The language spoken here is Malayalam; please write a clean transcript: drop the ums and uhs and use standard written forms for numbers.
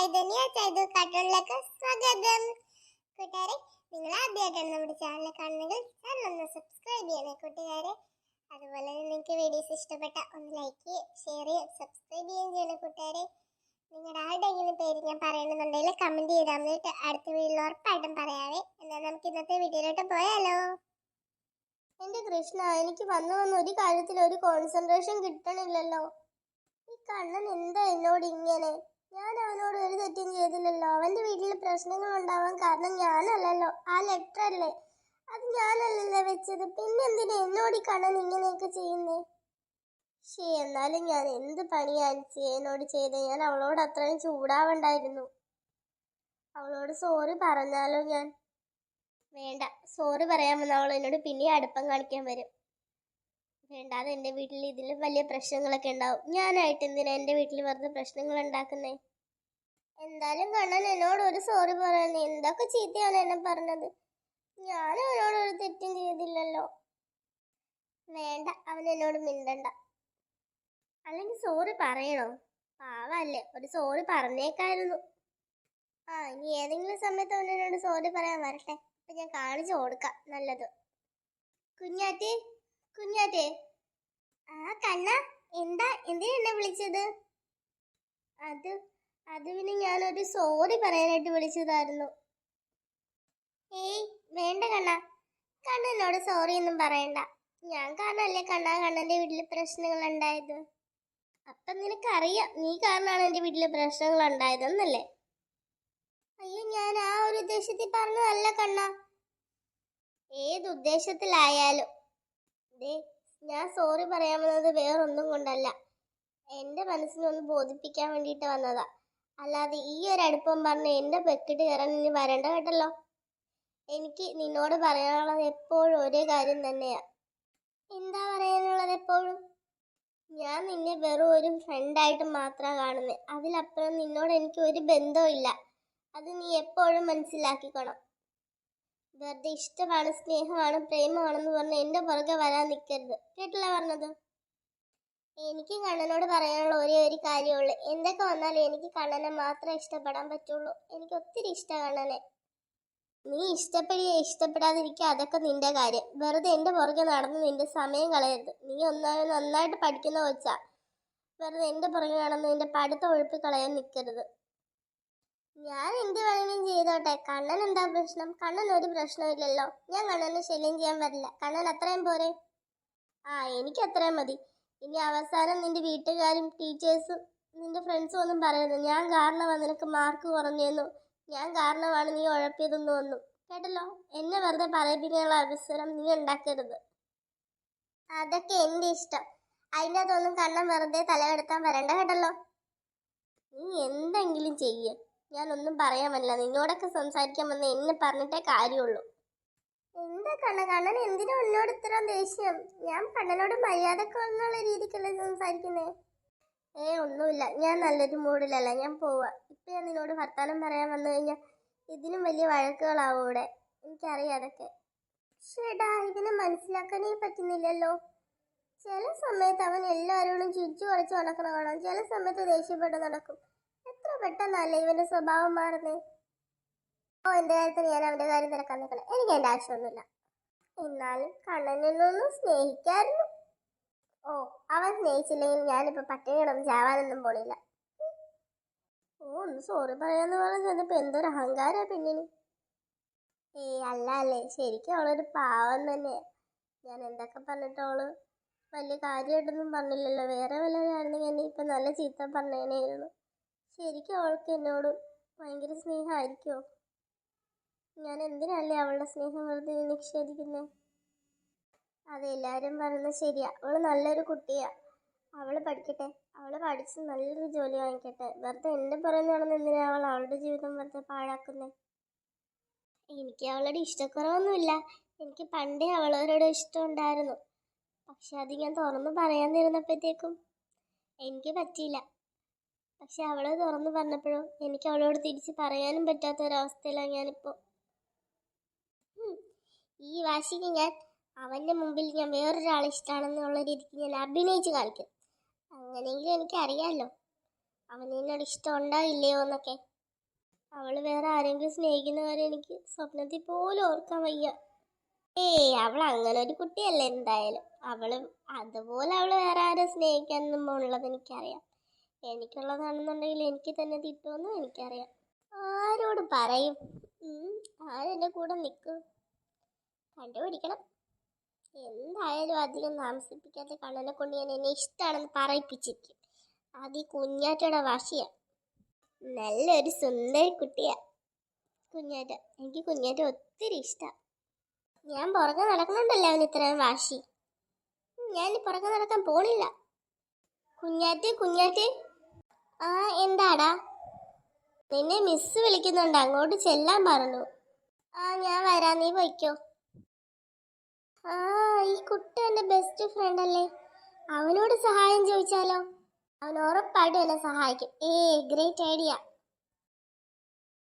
ചൈതന്യ ചൈതു കാർട്ടൂണിലേക്ക് സ്വാഗതം. കൂട്ടുകാരെ, നിങ്ങൾ ആദ്യമായിട്ടാണ് നമ്മുടെ ചാനൽ കാണുന്നെങ്കിൽ ചാനൽ ഒന്ന് സബ്സ്ക്രൈബ് ചെയ്യണേ കൂട്ടുകാരെ. അതുപോലെ നിങ്ങൾക്ക് വീഡിയോസ് ഇഷ്ടപ്പെട്ട ഒന്ന് ലൈക്ക് ചെയ്യുക, ഷെയർ ചെയ്യുക, സബ്സ്ക്രൈബ് ചെയ്യുകയും ചെയ്യണം കൂട്ടുകാരെ. നിങ്ങളുടെ ആരുടെയെങ്കിലും പേര് ഞാൻ പറയണമെന്നുണ്ടെങ്കിൽ കമൻറ്റ് ചെയ്താൽ മതി. അടുത്ത വീഡിയോയിൽ ഉറപ്പായിട്ടും പറയാവേ. എന്നാൽ നമുക്ക് ഇന്നത്തെ വീഡിയോയിലോട്ട് പോയാലോ. എൻ്റെ കൃഷ്ണ, എനിക്ക് വന്നു ഒരു കാര്യത്തിൽ ഒരു കോൺസെൻട്രേഷൻ കിട്ടണില്ലല്ലോ. ഈ കണ്ണൻ എന്താ എന്നോട് ഇങ്ങനെ? ഞാൻ അവനോട് ഒരു തെറ്റും ചെയ്തില്ലല്ലോ. അവന്റെ വീട്ടിൽ പ്രശ്നങ്ങൾ ഉണ്ടാവാൻ കാരണം ഞാനല്ലല്ലോ. ആ ലെറ്റർ അല്ലേ, അത് ഞാനല്ലല്ലോ വെച്ചത്. പിന്നെന്തിനാ എന്നോട് ഈ കണ്ണൻ ഇങ്ങനെയൊക്കെ ചെയ്യുന്നേ? എന്നാലും ഞാൻ എന്ത് പണിയാണ് എന്നോട് ചെയ്തത്? ഞാൻ അവളോട് അത്രയും ചൂടാവണ്ടായിരുന്നു. അവളോട് സോറി പറഞ്ഞാലോ? ഞാൻ വേണ്ട, സോറി പറയാമെന്ന് അവൾ എന്നോട് പിന്നെ അടുപ്പം കാണിക്കാൻ വരും. വേണ്ടാതെ എൻ്റെ വീട്ടിൽ ഇതിലും വലിയ പ്രശ്നങ്ങളൊക്കെ ഉണ്ടാവും. ഞാനായിട്ട് എന്തിനാ എൻ്റെ വീട്ടിൽ വെറുതെ പ്രശ്നങ്ങൾ ഉണ്ടാക്കുന്നേ? എന്തായാലും കണ്ണൻ എന്നോട് ഒരു സോറി പറയണേ. എന്തൊക്കെ ചീത്തയാണ് എന്നെ പറഞ്ഞത്. ഞാൻ അവനോട് ഒരു തെറ്റും ചെയ്തില്ലല്ലോ. വേണ്ട, അവൻ എന്നോട് മിണ്ടണ്ട. അല്ലെങ്കിൽ സോറി പറയണോ? പാവല്ലേ, ഒരു സോറി പറഞ്ഞേക്കായിരുന്നു. ഇനി ഏതെങ്കിലും സമയത്ത് അവൻ എന്നോട് സോറി പറയാൻ വരട്ടെ. അപ്പൊ ഞാൻ കാണിച്ചു കൊടുക്കാം നല്ലത്. കുഞ്ഞാറ്റേ, കുഞ്ഞാറ്റേ. കണ്ണ, എന്തിനാ എന്നെ വിളിച്ചത്? അത് പിന്നെ ഞാനൊരു സോറി പറയാനായിട്ട് വിളിച്ചതായിരുന്നു. വേണ്ട കണ്ണ, കണ്ണനോട് സോറി ഒന്നും പറയണ്ട. ഞാൻ കാരണല്ലേ കണ്ണന്റെ വീട്ടില് പ്രശ്നങ്ങൾ ഉണ്ടായത്. അപ്പം നിനക്കറിയാം, നീ കാരണമാണ് എൻ്റെ വീട്ടില് പ്രശ്നങ്ങൾ ഉണ്ടായതെന്നല്ലേ? അയ്യോ, ഞാൻ ആ ഒരു ഉദ്ദേശത്തിൽ പറഞ്ഞതല്ല കണ്ണ. ഏതുദ്ദേശത്തിലായാലും ഞാൻ സോറി പറയാമെന്നത് വേറൊന്നും കൊണ്ടല്ല. എൻ്റെ മനസ്സിനൊന്ന് ബോധിപ്പിക്കാൻ വേണ്ടിയിട്ട് വന്നതാ. അല്ലാതെ ഈ ഒരു അടുപ്പം പറഞ്ഞ് എൻ്റെ പെക്കിട്ട് കയറാൻ ഇനി വരണ്ട കേട്ടല്ലോ. എനിക്ക് നിന്നോട് പറയാനുള്ളത് എപ്പോഴും ഒരേ കാര്യം തന്നെയാ. എന്താ പറയാനുള്ളത് എപ്പോഴും? ഞാൻ നിന്നെ വെറും ഒരു ഫ്രണ്ടായിട്ട് മാത്രമാണ് കാണുന്നത്. അതിലപ്പുറം നിന്നോട് എനിക്ക് ഒരു ബന്ധവും ഇല്ല. അത് നീ എപ്പോഴും മനസ്സിലാക്കിക്കണം. വെറുതെ ഇഷ്ടമാണ്, സ്നേഹമാണ്, പ്രേമമാണെന്ന് പറഞ്ഞ് എൻ്റെ പുറകെ വരാൻ നിൽക്കരുത്. കേട്ടില്ല പറഞ്ഞത്? എനിക്ക് കണ്ണനോട് പറയാനുള്ള ഒരേ ഒരു കാര്യമുള്ളൂ. എന്തൊക്കെ വന്നാലും എനിക്ക് കണ്ണനെ മാത്രമേ ഇഷ്ടപ്പെടാൻ പറ്റുള്ളൂ. എനിക്ക് ഒത്തിരി ഇഷ്ടമാണ് കണ്ണനെ. നീ ഇഷ്ടപ്പെടാതിരിക്കുക, അതൊക്കെ നിന്റെ കാര്യം. വെറുതെ എൻ്റെ പുറകെ നടന്ന് നിന്റെ സമയം കളയരുത്. നീ നന്നായിട്ട് പഠിക്കുന്ന കൊച്ചാ. വെറുതെ എൻ്റെ പുറകെ നടന്ന് നിന്റെ പഠിത്തം ഒഴിപ്പി കളയാൻ നിൽക്കരുത്. ഞാൻ എന്ത് വേണമെങ്കിലും ചെയ്തോട്ടെ. കണ്ണൻ എന്താ പ്രശ്നം? കണ്ണൻ ഒരു പ്രശ്നമില്ലല്ലോ. ഞാൻ കണ്ണനെ ശല്യം ചെയ്യാൻ വരില്ല. കണ്ണൻ അത്രയും പോരെ? എനിക്ക് അത്രയും മതി. ഇനി അവസാനം നിന്റെ വീട്ടുകാരും ടീച്ചേഴ്സും നിന്റെ ഫ്രണ്ട്സും ഒന്നും പറയരുത് ഞാൻ കാരണമാണ് നിനക്ക് മാർക്ക് കുറഞ്ഞെന്നും ഞാൻ കാരണമാണ് നീ ഉഴപ്പിയതെന്നും ഒന്നും. കേട്ടല്ലോ? എന്നെ വെറുതെ പറയിപ്പിക്കാനുള്ള അവസരം നീ ഉണ്ടാക്കരുത്. അതൊക്കെ എൻ്റെ ഇഷ്ടം. അതിൻ്റെ അതൊന്നും കണ്ണൻ വെറുതെ തലയെടുത്താൻ വരണ്ട കേട്ടല്ലോ. നീ എന്തെങ്കിലും ചെയ്യ്, ഞാനൊന്നും പറയാൻ പറ്റില്ല. നിന്നോടൊക്കെ സംസാരിക്കാൻ വന്ന് എന്നെ പറഞ്ഞിട്ടേ കാര്യമുള്ളൂ. എന്താ കണ്ണൻ എന്തിനാ എന്നോട് ഇത്ര ദേഷ്യം? ഞാൻ കണ്ണനോട് മര്യാദക്ക് എന്നുള്ള രീതിക്കല്ലേ സംസാരിക്കുന്നേ? ഒന്നുമില്ല, ഞാൻ നല്ലൊരു മൂഡിലല്ല. ഞാൻ പോവാ. ഇപ്പൊ ഞാൻ നിന്നോട് വർത്താനം പറയാൻ വന്നു കഴിഞ്ഞാൽ ഇതിനും വലിയ വഴക്കുകളാവും ഇവിടെ. എനിക്കറിയാം അതൊക്കെ. ചേട്ടാ, ഇതിനെ മനസ്സിലാക്കാനേ പറ്റുന്നില്ലല്ലോ. ചില സമയത്ത് അവൻ എല്ലാവരോടും ചിരിച്ചു കളിച്ച് നടക്കണ കാണാം. ചില സമയത്ത് ദേഷ്യപ്പെട്ട് നടക്കും. എത്ര പെട്ടെന്നല്ലേ ഇവന്റെ സ്വഭാവം മാറുന്നേ? എൻ്റെ കാര്യത്തിൽ ഞാൻ അവൻ്റെ കാര്യം തിരക്കാൻ നിൽക്കണം. എനിക്ക് എൻ്റെ ആവശ്യമൊന്നുമില്ല. എന്നാലും കണ്ണനൊന്നും സ്നേഹിക്കായിരുന്നു. അവൻ സ്നേഹിച്ചില്ലെങ്കിൽ ഞാനിപ്പോൾ പട്ടിണി കിടന്ന് ചാവാനൊന്നും പോണില്ല. ഒന്ന് സോറി പറയാന്ന് പറഞ്ഞ് ചെന്നപ്പോൾ എന്തൊരു അഹങ്കാരമാണ് പെണ്ണിന്. അല്ലേ, ശരിക്കും അവളൊരു പാവം തന്നെയാ. ഞാൻ എന്തൊക്കെ പറഞ്ഞിട്ട് അവള് വലിയ കാര്യമായിട്ടൊന്നും പറഞ്ഞില്ലല്ലോ. വേറെ വല്ലവരായിരുന്നെങ്കിൽ എന്നെ ഇപ്പം നല്ല ചീത്ത പറഞ്ഞേനായിരുന്നു. ശരിക്കും അവൾക്ക് എന്നോട് ഭയങ്കര സ്നേഹമായിരിക്കുമോ? ഞാൻ എന്തിനല്ലേ അവളുടെ സ്നേഹം വെറുതെ നിഷേധിക്കുന്നേ? അതെല്ലാവരും പറയുന്നത് ശരിയാ. അവള് നല്ലൊരു കുട്ടിയാ. അവള് പഠിക്കട്ടെ, അവള് പഠിച്ച് നല്ലൊരു ജോലി വാങ്ങിക്കട്ടെ. വെറുതെ എൻ്റെ പുറമെ നടന്ന് എന്തിനാ അവൾ അവളുടെ ജീവിതം വെറുതെ പാഴാക്കുന്നേ? എനിക്ക് അവളോട് ഇഷ്ടക്കുറവൊന്നുമില്ല. എനിക്ക് പണ്ടേ അവളോട് ഇഷ്ടം ഉണ്ടായിരുന്നു. പക്ഷെ അത് ഞാൻ തുറന്ന് പറയാതിരുന്നപ്പോഴത്തേക്കും എനിക്ക് പറ്റിയില്ല. പക്ഷെ അവള് തുറന്ന് പറഞ്ഞപ്പോഴും എനിക്ക് അവളോട് തിരിച്ച് പറയാനും പറ്റാത്ത ഒരവസ്ഥയിലാണ് ഞാനിപ്പോൾ. ഈ വാശിക്ക് ഞാൻ അവൻ്റെ മുമ്പിൽ ഞാൻ വേറൊരാളെ ഇഷ്ടമാണെന്നുള്ള രീതിക്ക് ഞാൻ അഭിനയിച്ച് കാണിക്കും. അങ്ങനെയെങ്കിലും എനിക്കറിയാമല്ലോ അവൻ എന്നോട് ഇഷ്ടം ഉണ്ടാവില്ലയോ എന്നൊക്കെ. അവള് വേറെ ആരെങ്കിലും സ്നേഹിക്കുന്ന കാര്യം എനിക്ക് സ്വപ്നത്തിൽ പോലും ഓർക്കാൻ വയ്യ. അവൾ അങ്ങനെ ഒരു കുട്ടിയല്ല എന്തായാലും. അവള് അതുപോലെ അവള് വേറെ ആരെ സ്നേഹിക്കാനൊന്നും ഉള്ളത് എനിക്കറിയാം. എനിക്കുള്ളതാണെന്നുണ്ടെങ്കിൽ എനിക്ക് തന്നെ തിട്ടുമെന്നും എനിക്കറിയാം. ആരോട് പറയും? ആരെന്റെ കൂടെ നിൽക്കും? കണ്ടുപിടിക്കണം. എന്തായാലും അധികം താമസിപ്പിക്കാത്ത കണ്ണനെ കൊണ്ട് ഞാൻ എന്നെ ഇഷ്ടമാണെന്ന് പറയിപ്പിച്ചിരിക്കും. അത് ഈ കുഞ്ഞാറ്റയുടെ വാശിയാ. നല്ലൊരു സുന്ദരി കുട്ടിയാ കുഞ്ഞാറ്റ. എനിക്ക് കുഞ്ഞാറ്റ ഒത്തിരി ഇഷ്ടമാണ്. ഞാൻ പുറകെ നടക്കണുണ്ടല്ലോ അവന് ഇത്രയും വാശി. ഞാൻ പുറകെ നടക്കാൻ പോണില്ല. കുഞ്ഞാറ്റേ കുഞ്ഞാറ്റേ. എന്താടാ? നിന്നെ മിസ് വിളിക്കുന്നുണ്ട്, അങ്ങോട്ട് ചെല്ലാൻ പറഞ്ഞു. ഞാൻ വരാം, നീ പോയിക്കോ. ഈ കുട്ടി എൻ്റെ ബെസ്റ്റ് ഫ്രണ്ട് അല്ലേ? അവനോട് സഹായം ചോദിച്ചാലോ? അവൻ ഉറപ്പായിട്ടും എന്നെ സഹായിക്കും. Great idea.